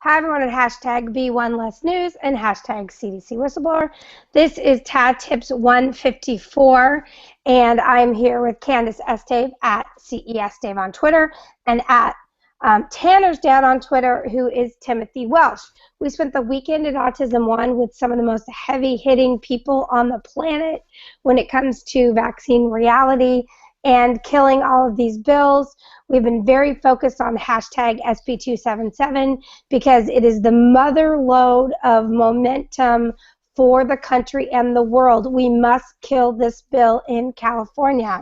Hi everyone at hashtag Be1Less News and hashtag CDC Whistleblower. This is TAD Tips 154, and I'm here with Candace Estave at CES Dave on Twitter and at Tanner's dad on Twitter, who is Timothy Welsh. We spent the weekend at Autism One with some of the most heavy-hitting people on the planet when it comes to vaccine reality and killing all of these bills. We've been very focused on hashtag SB277 because it is the mother lode of momentum for the country and the world. We must kill this bill in California.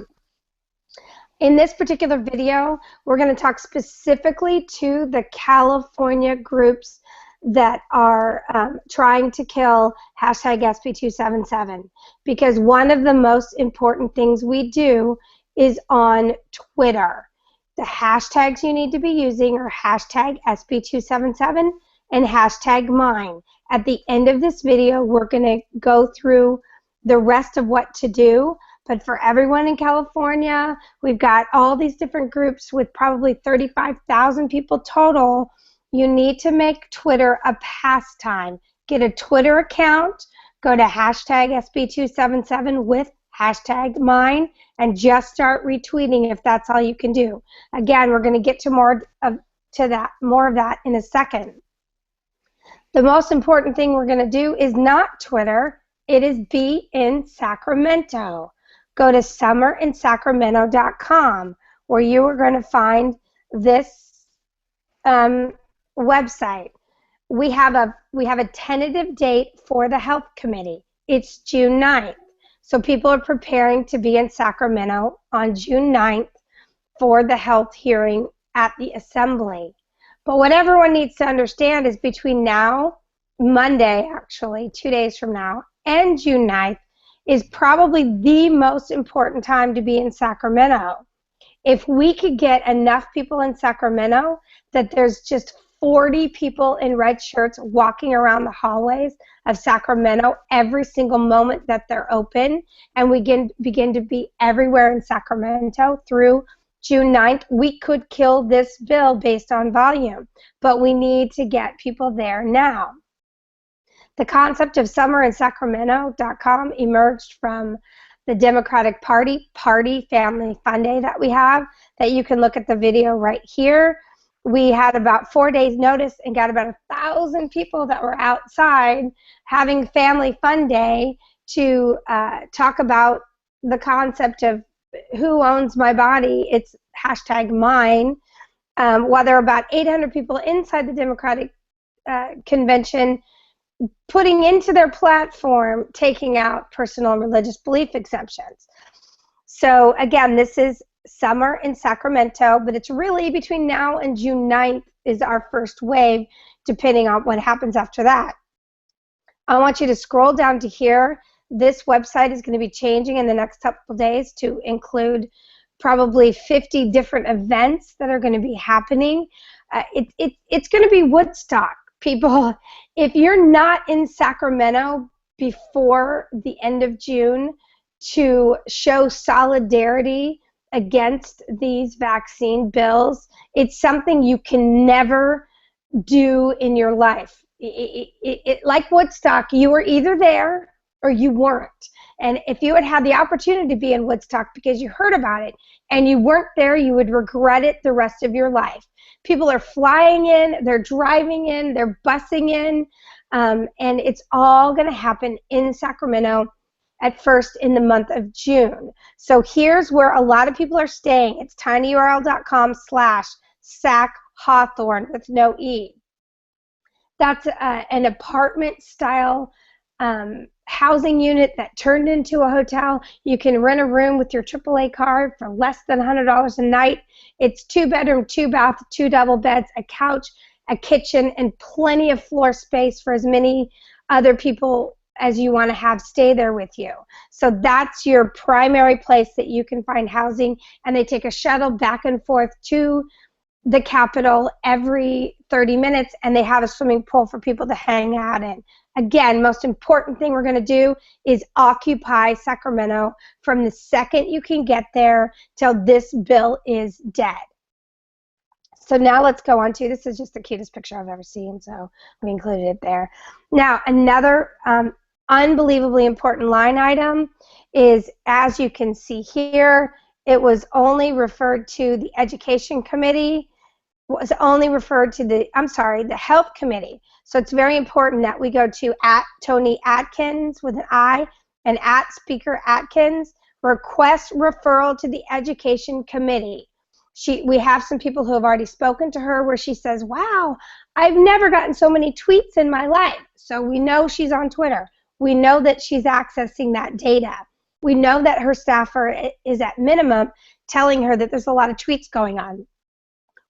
In this particular video, we're going to talk specifically to the California groups that are trying to kill hashtag SB277, because one of the most important things we do is on Twitter. The hashtags you need to be using are hashtag SB277 and hashtag mine. At the end of this video, we're going to go through the rest of what to do. But for everyone in California, we've got all these different groups with probably 35,000 people total. You need to make Twitter a pastime. Get a Twitter account, go to hashtag SB277 with hashtag mine, and just start retweeting if that's all you can do. Again, we're going to get to more of that in a second. The most important thing we're going to do is not Twitter. It is Be in Sacramento. Go to summerinsacramento.com, where you are going to find this website. We have a tentative date for the health committee. It's June 9th. So people are preparing to be in Sacramento on June 9th for the health hearing at the assembly. But what everyone needs to understand is between now, Monday actually, 2 days from now, and June 9th is probably the most important time to be in Sacramento. If we could get enough people in Sacramento that there's just 40 people in red shirts walking around the hallways of Sacramento every single moment that they're open, and we begin to be everywhere in Sacramento through June 9th, we could kill this bill based on volume. But we need to get people there now. The concept of summerinsacramento.com emerged from the Democratic Party Family Fun Day that we have, that you can look at the video right here. We had about 4 days notice and got about 1,000 people that were outside having Family Fun Day to talk about the concept of who owns my body. It's hashtag mine. While there are about 800 people inside the Democratic convention putting into their platform taking out personal and religious belief exemptions. So again, this is Summer in Sacramento, but it's really between now and June 9th is our first wave, depending on what happens after that. I want you to scroll down to here. This website is going to be changing in the next couple days to include probably 50 different events that are going to be happening. It's going to be Woodstock. People, if you're not in Sacramento before the end of June to show solidarity against these vaccine bills, it's something you can never do in your life. Like Woodstock, you were either there or you weren't. And if you had had the opportunity to be in Woodstock because you heard about it and you weren't there, you would regret it the rest of your life. People are flying in, they're driving in, they're busing in, and it's all going to happen in Sacramento at first in the month of June. So here's where a lot of people are staying. It's tinyurl.com/SacHawthorne with no E. That's an apartment style housing unit that turned into a hotel. You can rent a room with your AAA card for less than $100 a night. It's 2-bedroom, 2-bath, 2 double beds, a couch, a kitchen, and plenty of floor space for as many other people as you want to have stay there with you. So that's your primary place that you can find housing, and they take a shuttle back and forth to the Capitol every 30 minutes, and they have a swimming pool for people to hang out in. Again, most important thing we're going to do is occupy Sacramento from the second you can get there till this bill is dead. So now let's go on to, this is just the cutest picture I've ever seen, so we included it there. Now, another unbelievably important line item is, as you can see here, it was only referred to the Education Committee, was only referred to the Health Committee. So it's very important that we go to @Tony Atkins with an I and @Speaker Atkins, request referral to the Education Committee. We have some people who have already spoken to her where she says, wow, I've never gotten so many tweets in my life. So we know she's on Twitter. We know that she's accessing that data. We know that her staffer is at minimum telling her that there's a lot of tweets going on.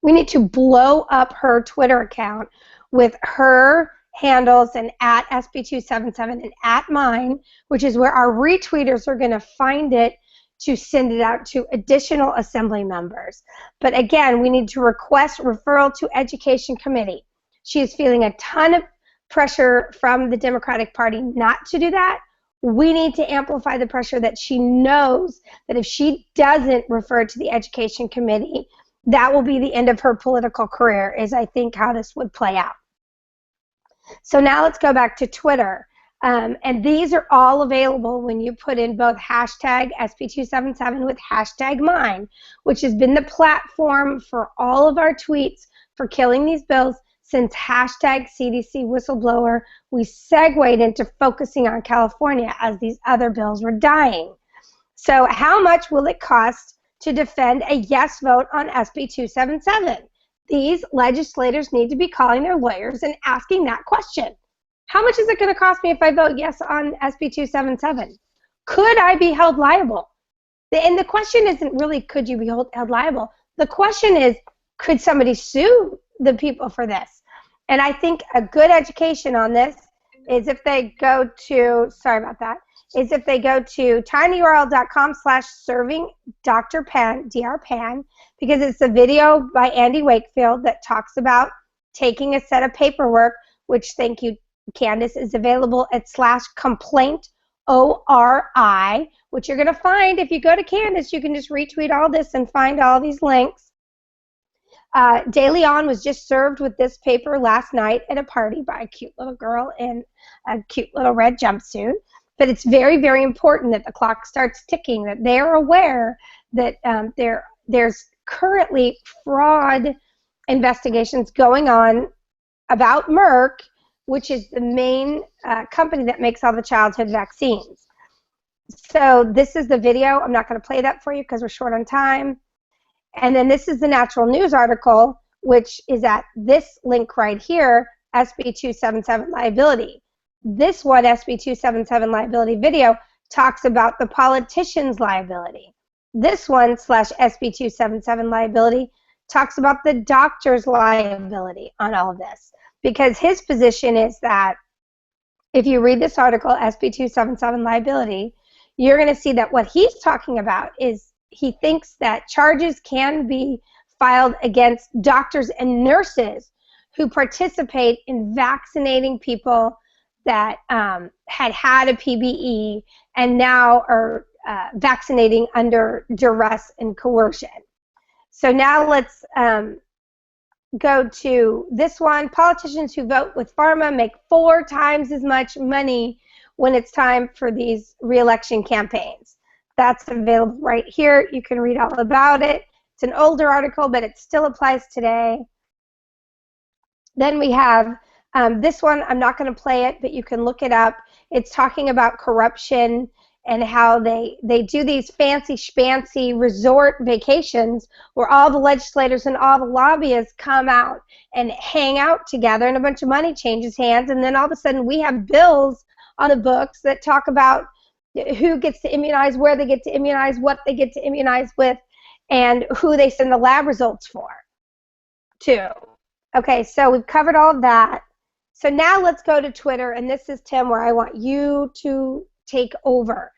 We need to blow up her Twitter account with her handles and @SB277 and @mine, which is where our retweeters are going to find it to send it out to additional assembly members. But again, we need to request referral to Education Committee. She is feeling a ton of pressure from the Democratic Party not to do that. We need to amplify the pressure that she knows that if she doesn't refer to the Education Committee, that will be the end of her political career, is I think how this would play out. So now let's go back to Twitter. And these are all available when you put in both hashtag SB277 with hashtag mine, which has been the platform for all of our tweets for killing these bills since hashtag CDC whistleblower. We segued into focusing on California as these other bills were dying. So how much will it cost to defend a yes vote on SB277? These legislators need to be calling their lawyers and asking that question. How much is it going to cost me if I vote yes on SB277? Could I be held liable? And the question isn't really could you be held liable. The question is, could somebody sue the people for this? And I think a good education on this is if they go to, is if they go to tinyurl.com/serving Dr. Pan, because it's a video by Andy Wakefield that talks about taking a set of paperwork, which, thank you, Candace, is available at /complaint-ORI, which you're going to find if you go to Candace. You can just retweet all this and find all these links. De Leon was just served with this paper last night at a party by a cute little girl in a cute little red jumpsuit. But it's very, very important that the clock starts ticking, that they're aware that there's currently fraud investigations going on about Merck, which is the main company that makes all the childhood vaccines. So this is the video. I'm not going to play that for you because we're short on time. And then this is the Natural News article, which is at this link right here, SB277 liability. This one, SB277 liability video, talks about the politician's liability. This one, /SB277 liability, talks about the doctor's liability on all of this. Because his position is that if you read this article, SB277 liability, you're going to see that what he's talking about is he thinks that charges can be filed against doctors and nurses who participate in vaccinating people that had a PBE and now are vaccinating under duress and coercion. So now let's go to this one. Politicians who vote with pharma make 4 times as much money when it's time for these re-election campaigns. That's available right here. You can read all about it. It's an older article, but it still applies today. Then we have this one. I'm not going to play it, but you can look it up. It's talking about corruption and how they do these fancy schmancy resort vacations where all the legislators and all the lobbyists come out and hang out together and a bunch of money changes hands, and then all of a sudden we have bills on the books that talk about who gets to immunize, where they get to immunize, what they get to immunize with, and who they send the lab results for, too. Okay, so we've covered all of that. So now let's go to Twitter, and this is, Tim, where I want you to take over.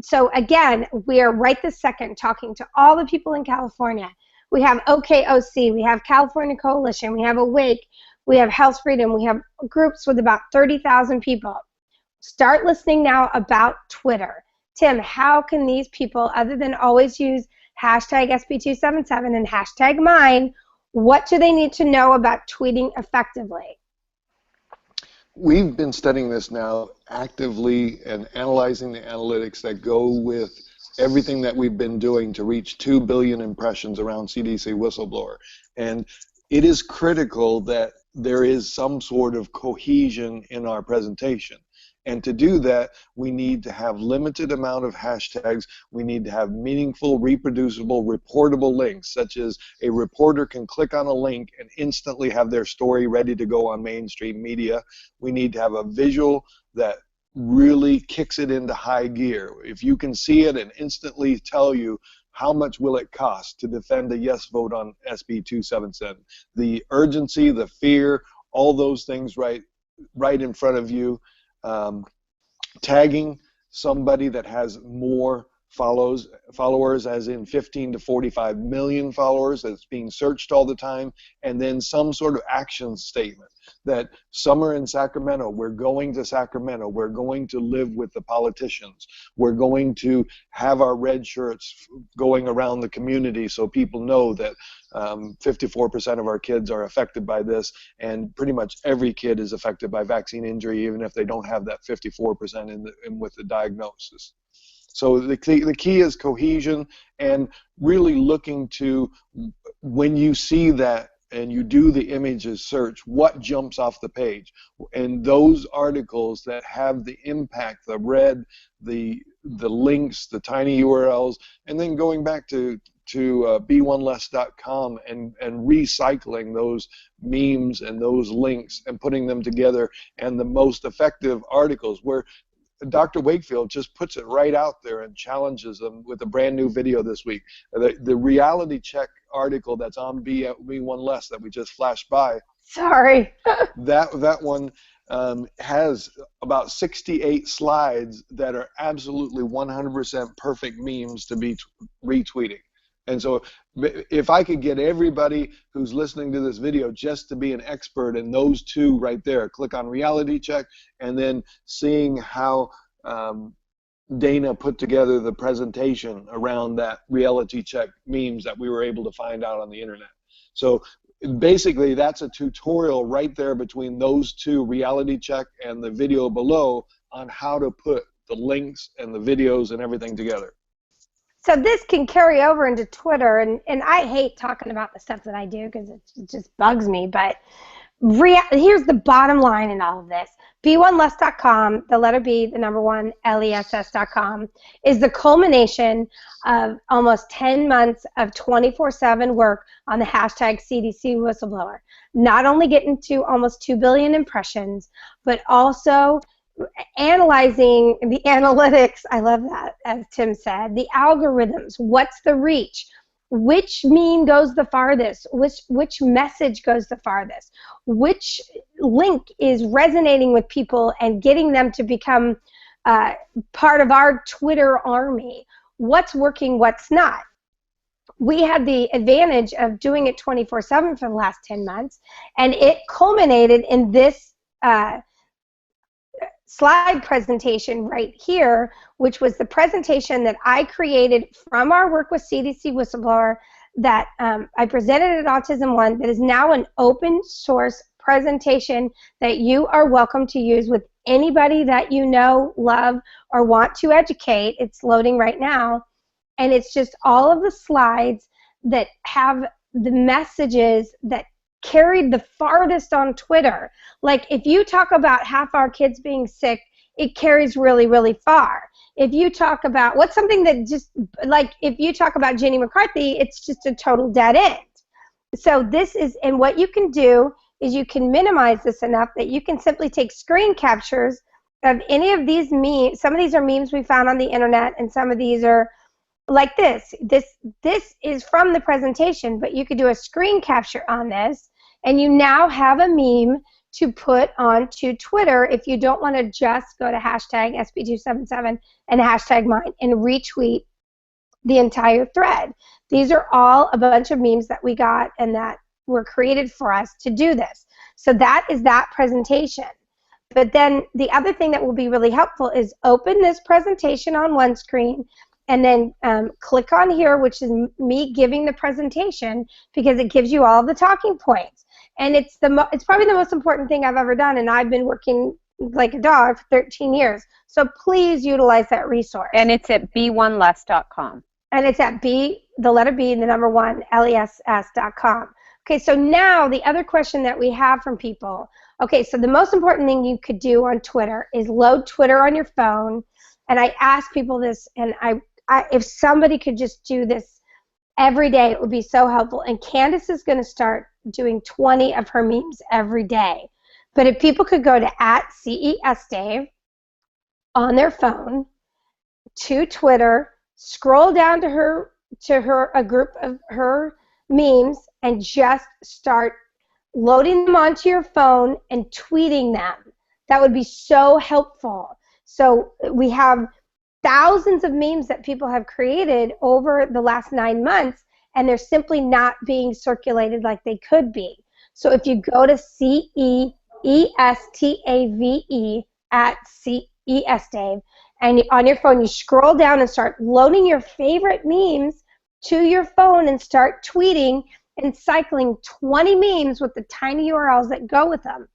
So again, we are right this second talking to all the people in California. We have OKOC, we have California Coalition, we have Awake, we have Health Freedom, we have groups with about 30,000 people. Start listening now about Twitter. Tim, how can these people, other than always use hashtag SB277 and hashtag mine, What do they need to know about tweeting effectively? We've been studying this now actively and analyzing the analytics that go with everything that we've been doing to reach 2 billion impressions around CDC whistleblower. And it is critical that there is some sort of cohesion in our presentation. And to do that, we need to have limited amount of hashtags. We need to have meaningful, reproducible, reportable links, such as a reporter can click on a link and instantly have their story ready to go on mainstream media. We need to have a visual that really kicks it into high gear. If you can see it and instantly tell you how much will it cost to defend a yes vote on SB 277, the urgency, the fear, all those things right in front of you. Tagging somebody that has more followers, as in 15 to 45 million followers, that's being searched all the time, and then some sort of action statement that summer in Sacramento, we're going to Sacramento, we're going to live with the politicians, we're going to have our red shirts going around the community so people know that 54% of our kids are affected by this, and pretty much every kid is affected by vaccine injury, even if they don't have that 54% with the diagnosis. So the key is cohesion, and really looking to, when you see that and you do the images search, what jumps off the page. And those articles that have the impact, the red, the links, the tiny URLs, and then going back to be1less.com and recycling those memes and those links and putting them together, and the most effective articles where Dr. Wakefield just puts it right out there and challenges them with a brand new video this week. The reality check article that's on Be1Less that we just flashed by. Sorry. that one has about 68 slides that are absolutely 100% perfect memes to be retweeting. And so if I could get everybody who's listening to this video just to be an expert in those two right there, click on reality check, and then seeing how Dana put together the presentation around that reality check memes that we were able to find out on the internet. So basically that's a tutorial right there between those two, reality check and the video below, on how to put the links and the videos and everything together. So this can carry over into Twitter, and I hate talking about the stuff that I do because it just bugs me, but here's the bottom line in all of this. Be1less.com, the letter B, the number 1, LESS.com, is the culmination of almost 10 months of 24/7 work on the hashtag CDC whistleblower. Not only getting to almost 2 billion impressions, but also analyzing the analytics. I love that, as Tim said, the algorithms, what's the reach, which meme goes the farthest, which message goes the farthest, which link is resonating with people and getting them to become part of our Twitter army, what's working, what's not. We had the advantage of doing it 24/7 for the last 10 months, and it culminated in this slide presentation right here, which was the presentation that I created from our work with CDC Whistleblower that I presented at Autism One, that is now an open source presentation that you are welcome to use with anybody that you know, love, or want to educate. It's loading right now, and it's just all of the slides that have the messages that carried the farthest on Twitter. Like, if you talk about half our kids being sick, it carries really, really far. If you talk about what's something that just, like, if you talk about Jenny McCarthy, it's just a total dead end. So this is, and what you can do is you can minimize this enough that you can simply take screen captures of any of these memes. Some of these are memes we found on the internet, and some of these are like this. This is from the presentation, but you could do a screen capture on this, and you now have a meme to put onto Twitter if you don't want to just go to hashtag SB277 and hashtag mine and retweet the entire thread. These are all a bunch of memes that we got and that were created for us to do this. So that is that presentation. But then the other thing that will be really helpful is open this presentation on one screen and then click on here, which is me giving the presentation, because it gives you all the talking points. And it's probably the most important thing I've ever done, and I've been working like a dog for 13 years. So please utilize that resource. And it's at b1less.com. And it's at the letter B, and the number 1, less.com. Okay, so now the other question that we have from people. Okay, so the most important thing you could do on Twitter is load Twitter on your phone. And I ask people this, and if somebody could just do this every day, it would be so helpful. And Candace is going to start doing 20 of her memes every day. But if people could go to @CESDave on their phone to Twitter, scroll down to a group of her memes, and just start loading them onto your phone and tweeting them. That would be so helpful. So we have thousands of memes that people have created over the last 9 months, and they're simply not being circulated like they could be. So if you go to CESTAVE @CESDave, and on your phone you scroll down and start loading your favorite memes to your phone and start tweeting and cycling 20 memes with the tiny URLs that go with them.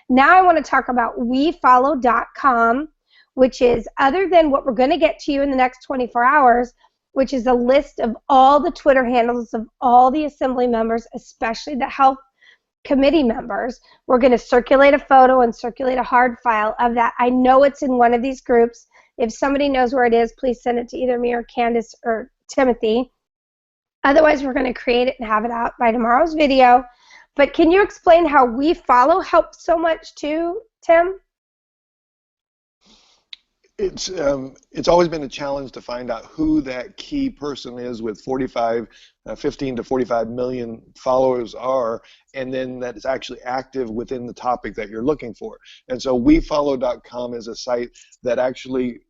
Now I want to talk about wefollow.com, which is, other than what we're going to get to you in the next 24 hours, which is a list of all the Twitter handles of all the assembly members, especially the health committee members. We're going to circulate a photo and circulate a hard file of that. I know it's in one of these groups. If somebody knows where it is, please send it to either me or Candace or Timothy. Otherwise, we're going to create it and have it out by tomorrow's video. But can you explain how WeFollow helps so much too, Tim? It's always been a challenge to find out who that key person is with 15 to 45 million followers are, and then that is actually active within the topic that you're looking for. And so wefollow.com is a site that actually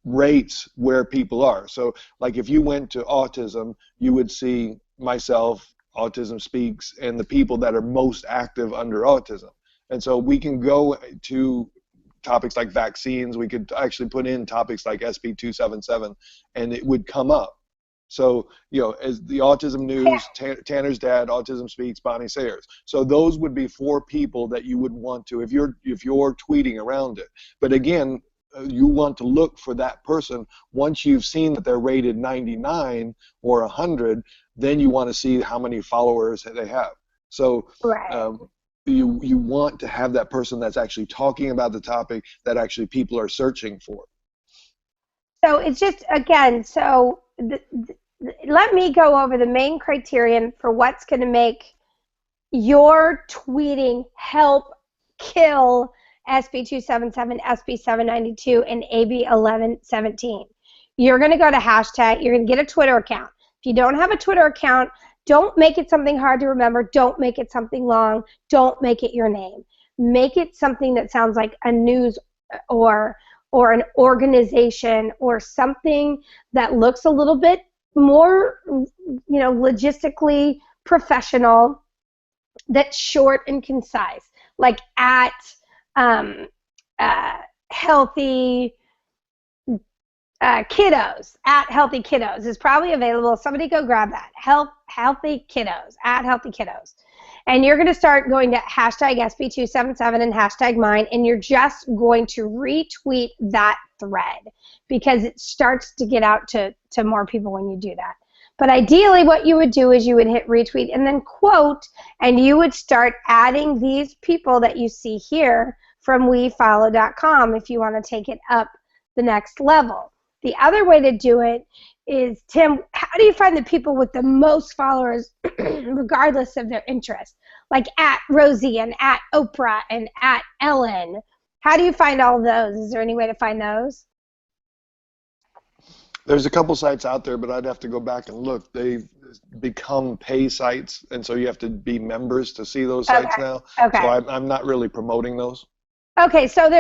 rates where people are. So like if you went to autism, you would see myself, Autism Speaks, and the people that are most active under autism. And so we can go to topics like vaccines. We could actually put in topics like SB277, and it would come up. So, you know, as the Autism News, Tanner's Dad, Autism Speaks, Bonnie Sayers. So those would be 4 people that you would want to, if you're tweeting around it. But again, you want to look for that person. Once you've seen that they're rated 99 or 100, then you want to see how many followers they have. So right. You want to have that person that's actually talking about the topic that actually people are searching for. So it's just, again, so let me go over the main criterion for what's going to make your tweeting help kill SB277, SB792, and AB1117. You're going to go to hashtag, you're going to get a Twitter account. If you don't have a Twitter account, don't make it something hard to remember. Don't make it something long. Don't make it your name. Make it something that sounds like a news or an organization or something that looks a little bit more, you know, logistically professional, that's short and concise, like at healthy kiddos, at Healthy Kiddos is probably available. Somebody go grab that. Healthy Kiddos, at Healthy Kiddos. And you're going to start going to hashtag SB277 and hashtag mine, and you're just going to retweet that thread because it starts to get out to more people when you do that. But ideally what you would do is you would hit retweet and then quote, and you would start adding these people that you see here from wefollow.com if you want to take it up the next level. The other way to do it is, Tim, how do you find the people with the most followers regardless of their interest? Like at Rosie and at Oprah and at Ellen. How do you find all of those? Is there any way to find those? There's a couple sites out there, but I'd have to go back and look. They've become pay sites, and so you have to be members to see those sites now. Okay. So I'm not really promoting those. Okay, so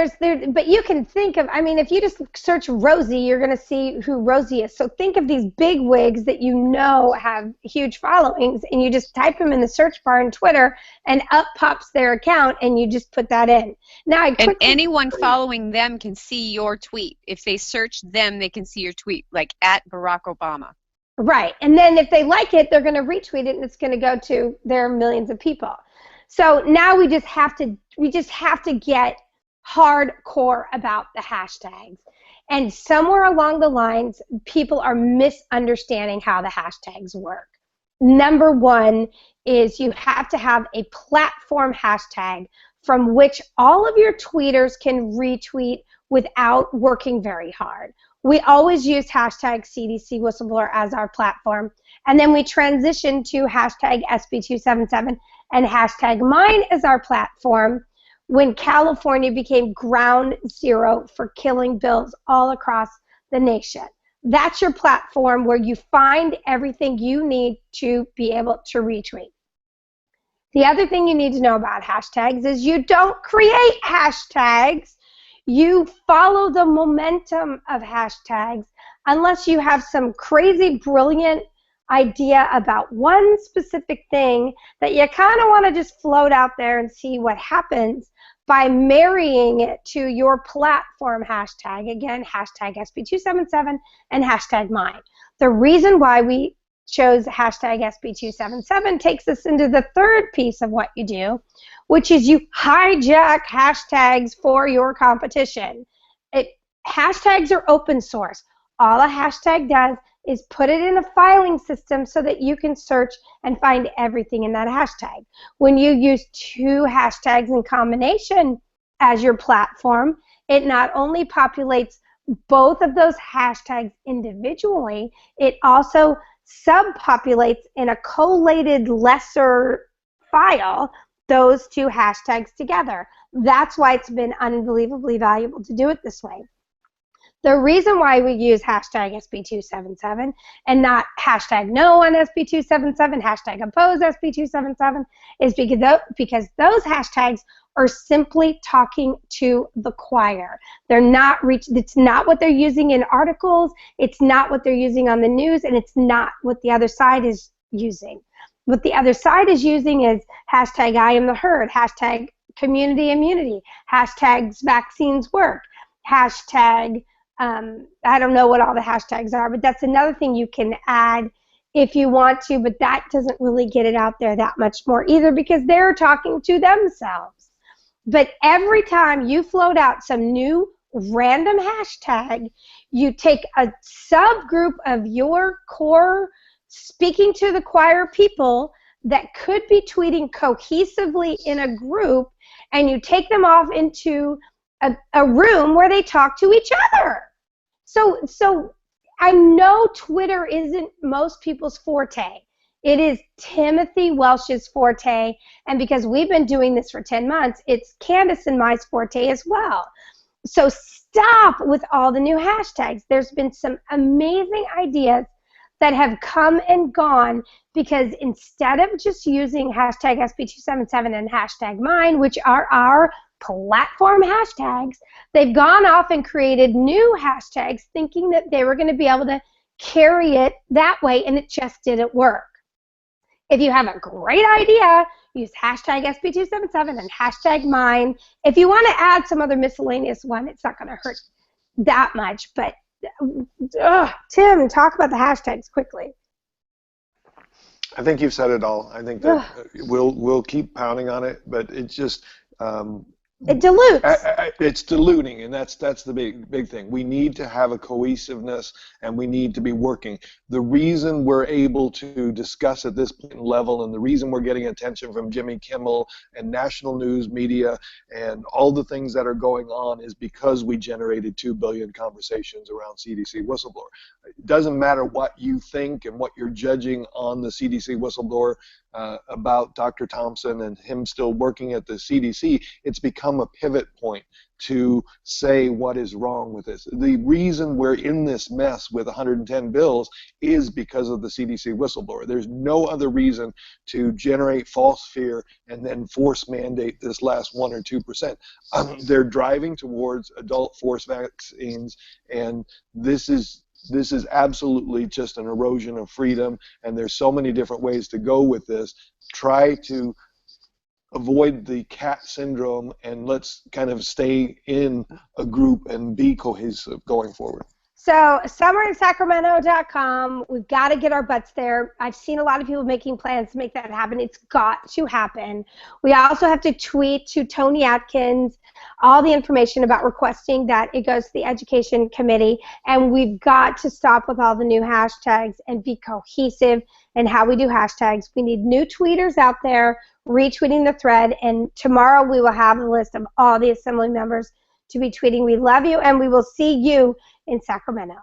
but you can think of, I mean, if you just search Rosie, you're going to see who Rosie is. So think of these big wigs that you know have huge followings, and you just type them in the search bar on Twitter, and up pops their account, and you just put that in. Now, and anyone following them can see your tweet. If they search them, they can see your tweet, like at Barack Obama. Right, and then if they like it, they're going to retweet it, and it's going to go to their millions of people. So now we just have to get hardcore about the hashtags. And somewhere along the lines, people are misunderstanding how the hashtags work. Number one is you have to have a platform hashtag from which all of your tweeters can retweet without working very hard. We always use hashtag CDC Whistleblower as our platform, and then we transition to hashtag SB277 and hashtag mine as our platform when California became ground zero for killing bills all across the nation. That's your platform where you find everything you need to be able to retweet. The other thing you need to know about hashtags is you don't create hashtags. You follow the momentum of hashtags unless you have some crazy, brilliant idea about one specific thing that you kind of want to just float out there and see what happens by marrying it to your platform hashtag. Again, hashtag SB277 and hashtag mine. The reason why we chose hashtag SB277 takes us into the third piece of what you do, which is you hijack hashtags for your competition. Hashtags are open source. All a hashtag does is put it in a filing system so that you can search and find everything in that hashtag. When you use two hashtags in combination as your platform, it not only populates both of those hashtags individually, it also subpopulates in a collated lesser file those two hashtags together. That's why it's been unbelievably valuable to do it this way. The reason why we use hashtag SB277 and not hashtag no on SB277, hashtag oppose SB277 is because those hashtags are simply talking to the choir. It's not what they're using in articles, it's not what they're using on the news, and it's not what the other side is using. What the other side is using is hashtag I am the herd, hashtag community immunity, hashtags vaccines work, hashtag I don't know what all the hashtags are, but that's another thing you can add if you want to, but that doesn't really get it out there that much more either because they're talking to themselves. But every time you float out some new random hashtag, you take a subgroup of your core speaking to the choir people that could be tweeting cohesively in a group, and you take them off into a room where they talk to each other. So I know Twitter isn't most people's forte. It is Timothy Welsh's forte, and because we've been doing this for 10 months, it's Candace and my forte as well. So stop with all the new hashtags. There's been some amazing ideas that have come and gone because instead of just using hashtag SB277 and hashtag mine, which are our platform hashtags, they've gone off and created new hashtags thinking that they were going to be able to carry it that way, and it just didn't work. If you have a great idea, use hashtag SB277 and hashtag mine. If you want to add some other miscellaneous one, it's not going to hurt that much, but Tim, talk about the hashtags quickly. I think you've said it all. I think that we'll keep pounding on it, but it's just it dilutes. It's diluting, and that's the big thing. We need to have a cohesiveness, and we need to be working. The reason we're able to discuss at this level, and the reason we're getting attention from Jimmy Kimmel and national news media and all the things that are going on is because we generated 2 billion conversations around CDC whistleblower. It doesn't matter what you think and what you're judging on the CDC whistleblower about Dr. Thompson and him still working at the CDC, it's become a pivot point to say what is wrong with this. The reason we're in this mess with 110 bills is because of the CDC whistleblower. There's no other reason to generate false fear and then force mandate this last 1 or 2%. They're driving towards adult force vaccines, and this is absolutely just an erosion of freedom, and there's so many different ways to go with this. Try to avoid the cat syndrome, and let's kind of stay in a group and be cohesive going forward. So summerinsacramento.com, we've got to get our butts there. I've seen a lot of people making plans to make that happen. It's got to happen. We also have to tweet to Tony Atkins all the information about requesting that it goes to the Education Committee, and we've got to stop with all the new hashtags and be cohesive in how we do hashtags. We need new tweeters out there retweeting the thread, and tomorrow we will have a list of all the Assembly members to be tweeting. We love you, and we will see you in Sacramento.